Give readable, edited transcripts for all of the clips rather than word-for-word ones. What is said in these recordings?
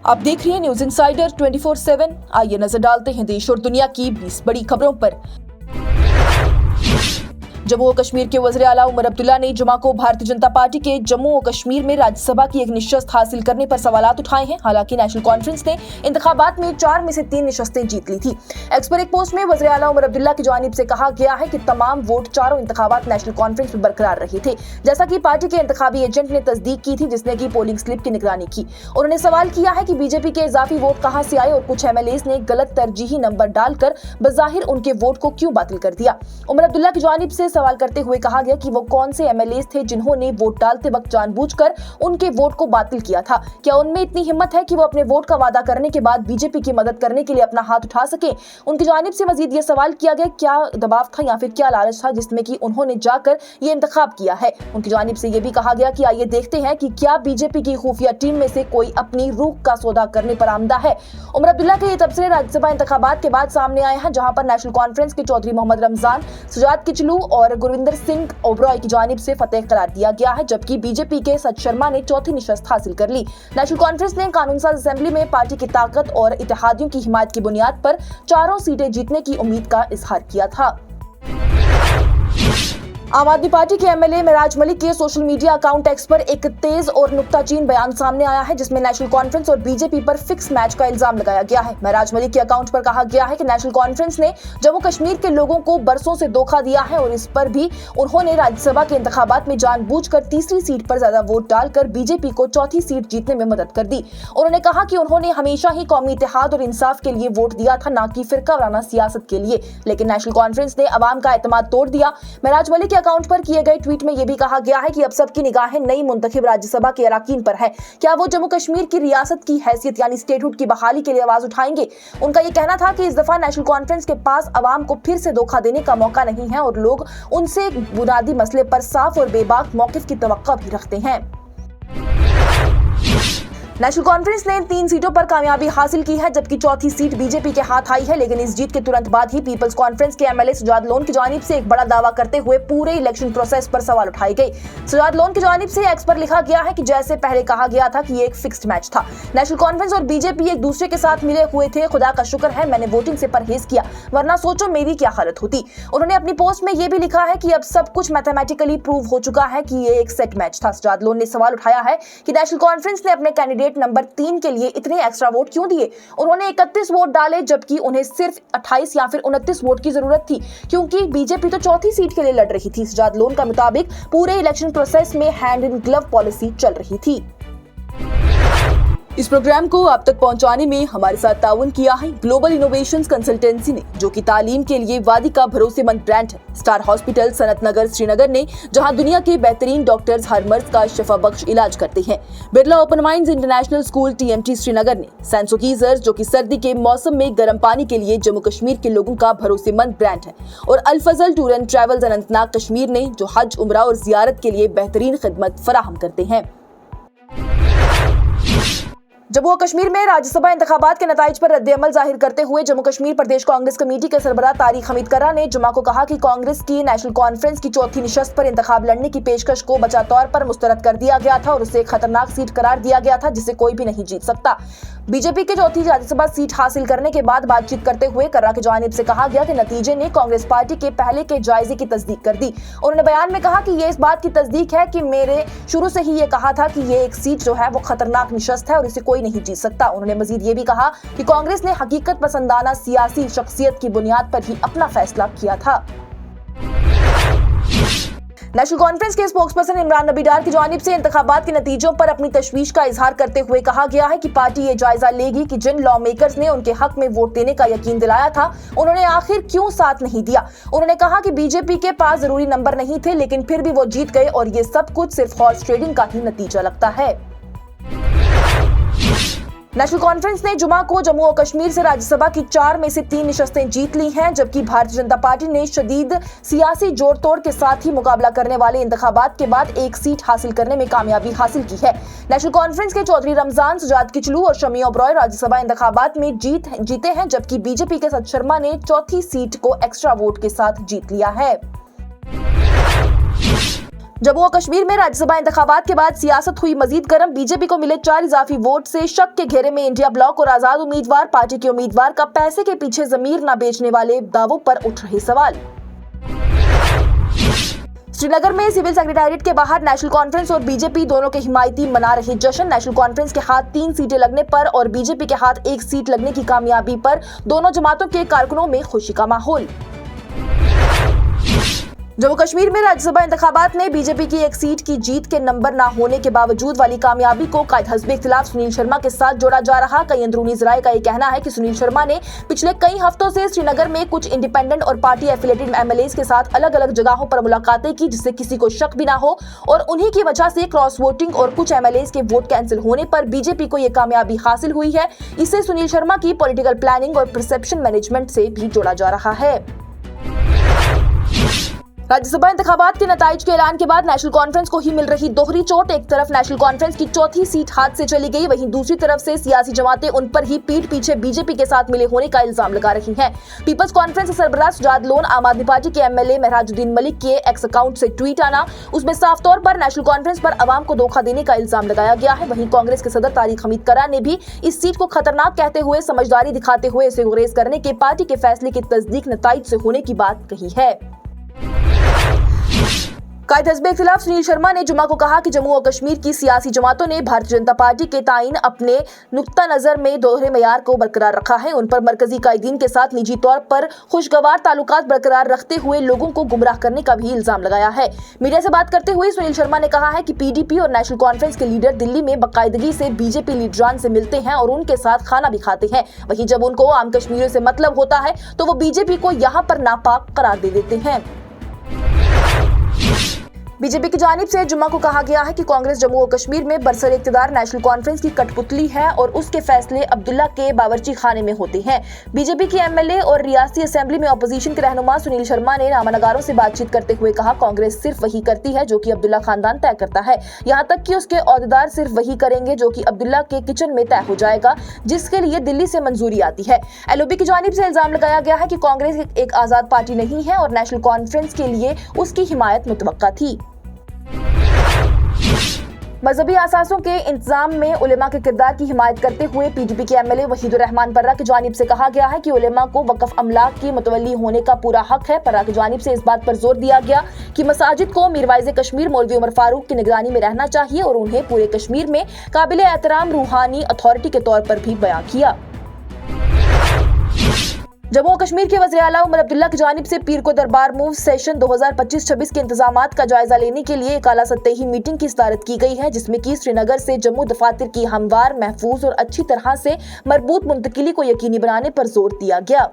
आप देख रही हैं न्यूज इंसाइडर 24/7। आइए नजर डालते हैं देश और दुनिया की 20 बड़ी खबरों पर। जम्मू और कश्मीर के वज़ीर आला उमर अब्दुल्ला ने जुमा को भारतीय जनता पार्टी के जम्मू और कश्मीर में राज्यसभा की एक निशस्त हासिल करने पर सवालात उठाए हैं। हालांकि नेशनल कॉन्फ्रेंस ने इंतखाबात में 4 में से 3 निशस्तें जीत ली थी। एक्स पर एक पोस्ट में वज़ीर आला उमर अब्दुल्ला की जानिब से कहा गया है कि तमाम वोट चारों इंतखाबात नेशनल कॉन्फ्रेंस में बरकरार रहे थे, जैसा कि पार्टी के इंतखाबी एजेंट ने तस्दीक की थी, जिसने की पोलिंग स्लिप की निगरानी की। उन्होंने सवाल किया है कि बीजेपी के इजाफी वोट कहां से आए और कुछ एमएलएस ने गलत तरजीही नंबर डालकर बजाहिर उनके वोट को क्यों बातिल कर दिया। उमर अब्दुल्ला की जानिब से सवाल करते हुए कहा गया कि वो कौन से एमएलएस थे जिन्होंने वोट डालते वक्त जानबूझकर उनके वोट को बातिल किया था। क्या उनमें इतनी हिम्मत है कि वो अपने वोट का वादा करने के बाद बीजेपी की मदद करने के लिए अपना हाथ उठा सके। उनकी जानिब से मजीद ये सवाल किया गया, क्या दबाव था या फिर क्या लालच था जिसमें कि उन्होंने जाकर ये इंतखाब किया है। उनकी जानिब से ये भी कहा गया कि आइए देखते हैं कि क्या बीजेपी की खुफिया टीम में से कोई अपनी रूह का सौदा करने पर आमदा है। उमर अब्दुल्ला के ये तबसरे राज्यसभा इंतखाबात के बाद सामने आए हैं, जहां पर नेशनल कॉन्फ्रेंस के चौधरी मोहम्मद रमजान, सुजात किचलू और गुरविंदर सिंह ओबरॉय की जानिब से फतेह करार दिया गया है, जबकि बीजेपी के सच शर्मा ने चौथी निशस्त हासिल कर ली। नेशनल कॉन्फ्रेंस ने कानून साज असेंबली में पार्टी की ताकत और इत्तेहादियों की हिमायत की बुनियाद पर चारों सीटें जीतने की उम्मीद का इजहार किया था। आम आदमी पार्टी के एमएलए महराज मलिक के सोशल मीडिया अकाउंट एक्स पर एक तेज और नुक्ताचीन बयान सामने आया है, जिसमें नेशनल कॉन्फ्रेंस और बीजेपी पर फिक्स मैच का इल्जाम लगाया गया है। महराज मलिक के अकाउंट पर कहा गया है कि नेशनल कॉन्फ्रेंस ने जम्मू कश्मीर के लोगों को बरसों से धोखा दिया है और इस पर भी उन्होंने राज्यसभा के इंतखाबात में जानबूझकर तीसरी सीट पर ज्यादा वोट डालकर बीजेपी को चौथी सीट जीतने में मदद कर दी। उन्होंने कहा कि उन्होंने हमेशा ही कौमी इत्तेहाद और इंसाफ के लिए वोट दिया था, न कि फिरका वाराना सियासत के लिए, लेकिन नेशनल कॉन्फ्रेंस ने अवाम का एतमाद तोड़ दिया। महराज मलिक के अकाउंट पर किए गए ट्वीट में यह भी कहा गया है कि अब सबकी निगाहें नई मुंतखब राज्यसभा के अरकान पर है। क्या वो जम्मू कश्मीर की रियासत की हैसियत यानी स्टेटहुड की बहाली के लिए आवाज उठाएंगे। उनका यह कहना था कि इस दफा नेशनल कॉन्फ्रेंस के पास अवाम को फिर से धोखा देने का मौका नहीं है और लोग उनसे बुनियादी मसले पर साफ और बेबाक मौकिफ की तवक्को भी रखते हैं। नेशनल कॉन्फ्रेंस ने 3 सीटों पर कामयाबी हासिल की है, जबकि चौथी सीट बीजेपी के हाथ आई है, लेकिन इस जीत के तुरंत बाद ही पीपल्स कॉन्फ्रेंस के एमएलए सुजात लोन की जानिब से एक बड़ा दावा करते हुए पूरे इलेक्शन प्रोसेस पर सवाल उठाए गए। सुजात लोन की जानिब से एक्स पर लिखा गया है कि जैसे पहले कहा गया था कि ये एक फिक्स्ड मैच था, नेशनल कॉन्फ्रेंस और बीजेपी एक दूसरे के साथ मिले हुए थे। खुदा का शुक्र है मैंने वोटिंग से परहेज किया, वरना सोचो मेरी क्या हालत होती। उन्होंने अपनी पोस्ट में यह भी लिखा है कि अब सब कुछ मैथमेटिकली प्रूव हो चुका है कि ये एक सेट मैच था। सुजात लोन ने सवाल उठाया है कि नेशनल कॉन्फ्रेंस ने अपने कैंडिडेट नंबर 3 के लिए इतने एक्स्ट्रा वोट क्यों दिए। उन्होंने 31 वोट डाले, जबकि उन्हें सिर्फ 28 या फिर 29 वोट की जरूरत थी, क्योंकि बीजेपी तो चौथी सीट के लिए लड़ रही थी। सुजात लोन का मुताबिक पूरे इलेक्शन प्रोसेस में हैंड इन ग्लव पॉलिसी चल रही थी। इस प्रोग्राम को आप तक पहुंचाने में हमारे साथ ताउन किया है ग्लोबल इनोवेशंस कंसल्टेंसी ने, जो कि तालीम के लिए वादी का भरोसेमंद ब्रांड है। स्टार हॉस्पिटल सनत नगर श्रीनगर ने, जहां दुनिया के बेहतरीन डॉक्टर्स हर मर्ज का शफा बख्श इलाज करते हैं। Birla open minds international school TMT Srinagar ने, सैंसो गीजर जो कि सर्दी के मौसम में गर्म पानी के लिए जम्मू कश्मीर के लोगों का भरोसेमंद ब्रांड है, और Al Fazal tour and travels Anantnag Kashmir ने, जो हज उम्रा और जियारत के लिए बेहतरीन खिदमत फराहम करते हैं। जम्मू और कश्मीर में राज्यसभा इंतखाबात के नताइज पर रद्द-ए-अमल जाहिर करते हुए जम्मू कश्मीर प्रदेश कांग्रेस कमेटी के सरबराह तारिक हमीद कर्रा ने जुमा को कहा कि कांग्रेस की नेशनल कॉन्फ्रेंस की चौथी निशस्त पर इंतखाब लड़ने की पेशकश को बचा तौर पर मुस्तरद कर दिया गया था और उसे खतरनाक सीट करार दिया गया था, जिसे कोई भी नहीं जीत सकता। बीजेपी के चौथी राज्यसभा सीट हासिल करने के बाद बातचीत करते हुए कर्रा की जानिब से कहा गया कि नतीजे ने कांग्रेस पार्टी के पहले के जायजे की तस्दीक कर दी। उन्होंने बयान में कहा कि ये इस बात की तस्दीक है कि मेरे शुरू से ही ये कहा था कि ये एक सीट जो है वो खतरनाक निशस्त है और इसे कोई नहीं जीत सकता। उन्होंने मजीद ये भी कहा कि कांग्रेस ने हकीकत पसंदाना सियासी शख्सियत की बुनियाद पर ही अपना फैसला किया था। नेशनल कॉन्फ्रेंस के स्पोक्सपर्सन इमरान नबी डार की जानिब से इंतखाबात के नतीजों पर अपनी तशवीश का इजहार करते हुए कहा गया है कि पार्टी ये जायजा लेगी कि जिन लॉ मेकर्स ने उनके हक में वोट देने का यकीन दिलाया था, उन्होंने आखिर क्यों साथ नहीं दिया। उन्होंने कहा कि बीजेपी के पास जरूरी नंबर नहीं थे, लेकिन फिर भी वो जीत गए और ये सब कुछ सिर्फ हॉर्स ट्रेडिंग का ही नतीजा लगता है। नेशनल कॉन्फ्रेंस ने जुमा को जम्मू और कश्मीर से राज्यसभा की 4 में से 3 निशस्तें जीत ली हैं, जबकि भारतीय जनता पार्टी ने शदीद सियासी जोड़ तोड़ के साथ ही मुकाबला करने वाले इंतखाबात के बाद एक सीट हासिल करने में कामयाबी हासिल की है। नेशनल कॉन्फ्रेंस के चौधरी रमजान, सुजात किचलू और शमी ओबरॉय राज्यसभा इंतखाबात में जीते हैं, जबकि बीजेपी के सच शर्मा ने चौथी सीट को एक्स्ट्रा वोट के साथ जीत लिया है। जम्मू और कश्मीर में राज्यसभा इंतखाबात के बाद सियासत हुई मजीद गर्म। बीजेपी को मिले 4 इजाफी वोट से शक के घेरे में इंडिया ब्लॉक और आजाद उम्मीदवार। पार्टी के उम्मीदवार का पैसे के पीछे जमीर न बेचने वाले दावों पर उठ रहे सवाल। श्रीनगर में सिविल सेक्रेटेरिएट के बाहर नेशनल कॉन्फ्रेंस और बीजेपी दोनों के हिमायती मना रहे जश्न। नेशनल कॉन्फ्रेंस के हाथ 3 सीटें लगने पर और बीजेपी के हाथ 1 सीट लगने की कामयाबी पर दोनों जमातों के कारकुनों में खुशी का माहौल। जम्मू कश्मीर में राज्यसभा इंतखाबात में बीजेपी की 1 सीट की जीत के नंबर न होने के बावजूद वाली कामयाबी को कायद हस्बे इख्तिलाफ सुनील शर्मा के साथ जोड़ा जा रहा। कई अंदरूनी ज़राए का ये कहना है कि सुनील शर्मा ने पिछले कई हफ्तों से श्रीनगर में कुछ इंडिपेंडेंट और पार्टी एफिलेटेड एमएलएज के साथ अलग अलग जगहों पर मुलाकातें की, जिससे किसी को शक भी ना हो और उन्हीं की वजह से क्रॉस वोटिंग और कुछ एमएलएज के वोट कैंसिल होने पर बीजेपी को ये कामयाबी हासिल हुई है। इसे सुनील शर्मा की पॉलिटिकल प्लानिंग और परसेप्शन मैनेजमेंट से भी जोड़ा जा रहा है। राज्यसभा इंतखाबात के नताइज के ऐलान के बाद नेशनल कॉन्फ्रेंस को ही मिल रही दोहरी चोट। एक तरफ नेशनल कॉन्फ्रेंस की 4थी सीट हाथ से चली गई, वहीं दूसरी तरफ से सियासी जमातें उन पर ही पीठ पीछे बीजेपी के साथ मिले होने का इल्जाम लगा रही हैं। पीपल्स कॉन्फ्रेंस के सरबराह सुजाद लोन, आम आदमी पार्टी के एमएलए महराजुद्दीन मलिक के एक्स अकाउंट से ट्वीट आना, उसमें साफ तौर पर नेशनल कॉन्फ्रेंस पर अवाम को धोखा देने का इल्जाम लगाया गया है। वहीं कांग्रेस के सदर तारिक हमीद करा ने भी इस सीट को खतरनाक कहते हुए समझदारी दिखाते हुए इसे गुरेज करने के पार्टी के फैसले की तस्दीक नताइज से होने की बात कही है। कायद हस्बे इख्तिलाफ सुनील शर्मा ने जुमा को कहा कि जम्मू और कश्मीर की सियासी जमातों ने भारतीय जनता पार्टी के ताइन अपने नुक्ता नजर में दोहरे मयार को बरकरार रखा है। उन पर मरकजी कायदीन के साथ निजी तौर पर खुशगवार ताल्लुकात बरकरार रखते हुए लोगों को गुमराह करने का भी इल्जाम लगाया है। मीडिया से बात करते हुए सुनील शर्मा ने कहा है कि पीडीपी और नेशनल कॉन्फ्रेंस के लीडर दिल्ली में बाकायदगी से बीजेपी लीडरान से मिलते हैं और उनके साथ खाना भी खाते हैं। वहीं जब उनको आम कश्मीरियों से मतलब होता है तो वो बीजेपी को यहाँ पर नापाक करार दे देते हैं। बीजेपी की जानिब से जुम्मा को कहा गया है कि कांग्रेस जम्मू और कश्मीर में बरसर इक़्तिदार नेशनल कॉन्फ्रेंस की कठपुतली है और उसके फैसले अब्दुल्ला के बावर्ची खाने में होते हैं। बीजेपी की एमएलए और रियासती असेंबली में अपोजिशन के रहनुमा सुनील शर्मा ने नामानगारों से बातचीत करते हुए कहा, कांग्रेस सिर्फ वही करती है जो कि अब्दुल्ला खानदान तय करता है, यहाँ तक कि उसके ओहदेदार सिर्फ वही करेंगे जो कि अब्दुल्ला के किचन में तय हो जाएगा, जिसके लिए दिल्ली से मंजूरी आती है। एलओबी की जानिब से इल्जाम लगाया गया है कि कांग्रेस एक आजाद पार्टी नहीं है और नेशनल कॉन्फ्रेंस के लिए उसकी हिमायत मुतवक्का थी। मजहबी असासों के इंतजाम में उलेमा के किरदार की हिमायत करते हुए पीडीपी के एमएलए वहीदुर रहमान पर्रा की जानिब से कहा गया है कि उलेमा को वक्फ अमलाक की मुतवल्ली होने का पूरा हक है। पर्रा की जानिब से इस बात पर जोर दिया गया कि मसाजिद को मीरवाइज़े कश्मीर मौलवी उमर फारूक की निगरानी में रहना चाहिए और उन्हें पूरे कश्मीर में काबिल एहतराम रूहानी अथॉरिटी के तौर पर भी बयां किया। जम्मू और कश्मीर के वज़ीर आला उमर अब्दुल्ला की जानिब से पीर को दरबार मूव सेशन 2025-26 के इंतजामात का जायजा लेने के लिए एक आला सतही मीटिंग की सदारत की गई है, जिसमें कि श्रीनगर से जम्मू दफातर की हमवार, महफूज और अच्छी तरह से मरबूत मुंतकिली को यकीनी बनाने पर जोर दिया गया।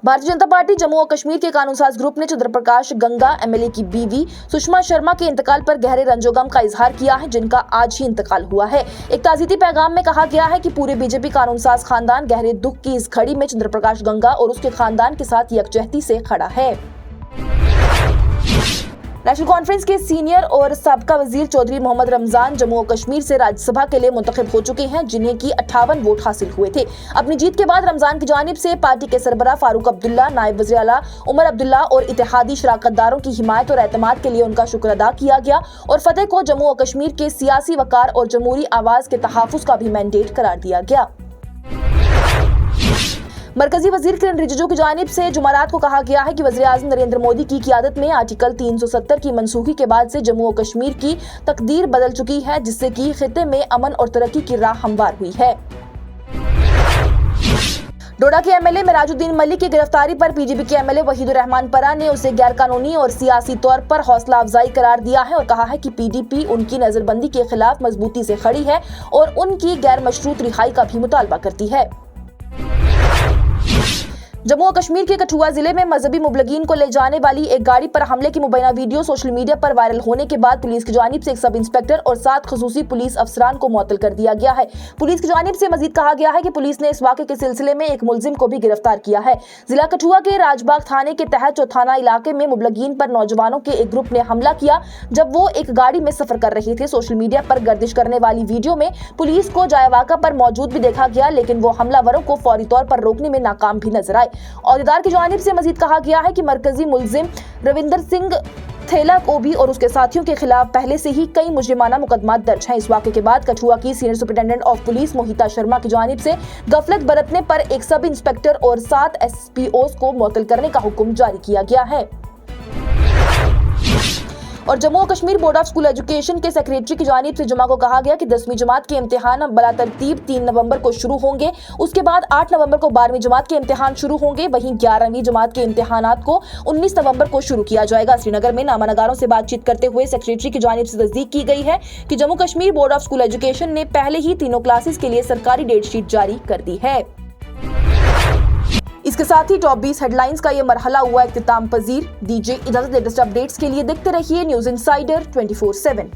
भारतीय जनता पार्टी जम्मू और कश्मीर के कानूनसाज ग्रुप ने चंद्रप्रकाश गंगा एमएलए की बीवी सुषमा शर्मा के इंतकाल पर गहरे रंजोगम का इजहार किया है, जिनका आज ही इंतकाल हुआ है। एक ताज़ीती पैगाम में कहा गया है कि पूरे बीजेपी कानूनसाज खानदान गहरे दुख की इस घड़ी में चंद्रप्रकाश गंगा और उसके खानदान के साथ यकजहती से खड़ा है। नेशनल कॉन्फ्रेंस के सीनियर और साबका वजीर चौधरी मोहम्मद रमजान जम्मू और कश्मीर से राज्यसभा के लिए मुंतखब हो चुके हैं, जिन्हें की 58 वोट हासिल हुए थे। अपनी जीत के बाद रमजान की जानिब से पार्टी के सरबराह फारूक अब्दुल्ला, नायब वज़ीर आला उमर अब्दुल्ला और इत्तेहादी शराकतदारों की हिमायत और एतमाद के लिए उनका शुक्र अदा किया गया और फतेह को जम्मू और कश्मीर के सियासी वकार और जमहूरी आवाज के तहफ़्फ़ुज़ का भी मैंडेट करार दिया गया। मरकजी वजीर किरण रिजिजू की जानिब से जुमारात को कहा गया है कि वज़ीर आज़म नरेंद्र मोदी की क़ियादत में आर्टिकल 370 की मनसूखी के बाद से जम्मू और कश्मीर की तकदीर बदल चुकी है, जिससे कि खित्ते में अमन और तरक्की की राह हमवार हुई है। डोडा के एमएलए महराजुद्दीन मलिक की गिरफ्तारी पर पीडीपी के एमएलए वहीदुर रहमान पर्रा ने उसे गैरकानूनी और सियासी तौर पर हौसला अफजाई करार दिया है और कहा है कि पीडीपी उनकी नजरबंदी के खिलाफ मजबूती से खड़ी है और उनकी गैर मशरूत रिहाई का भी मुतालबा करती है। जम्मू और कश्मीर के कठुआ जिले में मजहबी मुबलगिन को ले जाने वाली एक गाड़ी पर हमले की मुबैना वीडियो सोशल मीडिया पर वायरल होने के बाद पुलिस की जानिब से एक सब इंस्पेक्टर और 7 खसूसी पुलिस अफसरान को मुअत्तल कर दिया गया है। पुलिस की जानिब से मजीद कहा गया है कि पुलिस ने इस वाक़े के सिलसिले में एक मुलजिम को भी गिरफ्तार किया है। जिला कठुआ के राजबाग थाने के तहत चौथाना इलाके में मुबलगिन पर नौजवानों के एक ग्रुप ने हमला किया जब वो एक गाड़ी में सफर कर रहे थे। सोशल मीडिया पर गर्दिश करने वाली वीडियो में पुलिस को जायवाका पर मौजूद भी देखा गया, लेकिन वो हमलावरों को फौरी तौर पर रोकने में नाकाम भी नजर आए। औहदेदार की जानिब से मजीद कहा गया है कि मरकजी मुलजिम रविंदर सिंह थेलक ओबी और उसके साथियों के खिलाफ पहले से ही कई मुजरिमाना मुकदमा दर्ज हैं। इस वाक़े के बाद कठुआ की सीनियर सुपरिटेंडेंट ऑफ पुलिस मोहिता शर्मा की जानिब से गफलत बरतने पर एक सब इंस्पेक्टर और 7 SPOs को मुअत्तल करने का हुक्म जारी किया गया है। और जम्मू और Kashmir board of school education के सेक्रेटरी की जानिब से जुमा को कहा गया कि 10वीं जमात के इम्तिहान बला तरतीब 3 नवंबर को शुरू होंगे। उसके बाद 8 नवंबर को 12वीं जमात के इम्तिहान शुरू होंगे। वहीं 11वीं जमात के इम्तिहानात को 19 नवंबर को शुरू किया जाएगा। श्रीनगर में नामानगारों से बातचीत करते हुए सेक्रेटरी की जानिब से तस्दीक की गई है कि Jammu Kashmir board of school education ने पहले ही तीनों क्लासेस के लिए सरकारी डेट शीट जारी कर दी है। इसके साथ ही टॉप 20 हेडलाइंस का ये मरहला हुआ इख्तिताम पजीर। दीजिए इजाजत लेटेस्ट अपडेट्स के लिए देखते रहिए न्यूज़ इनसाइडर 24/7।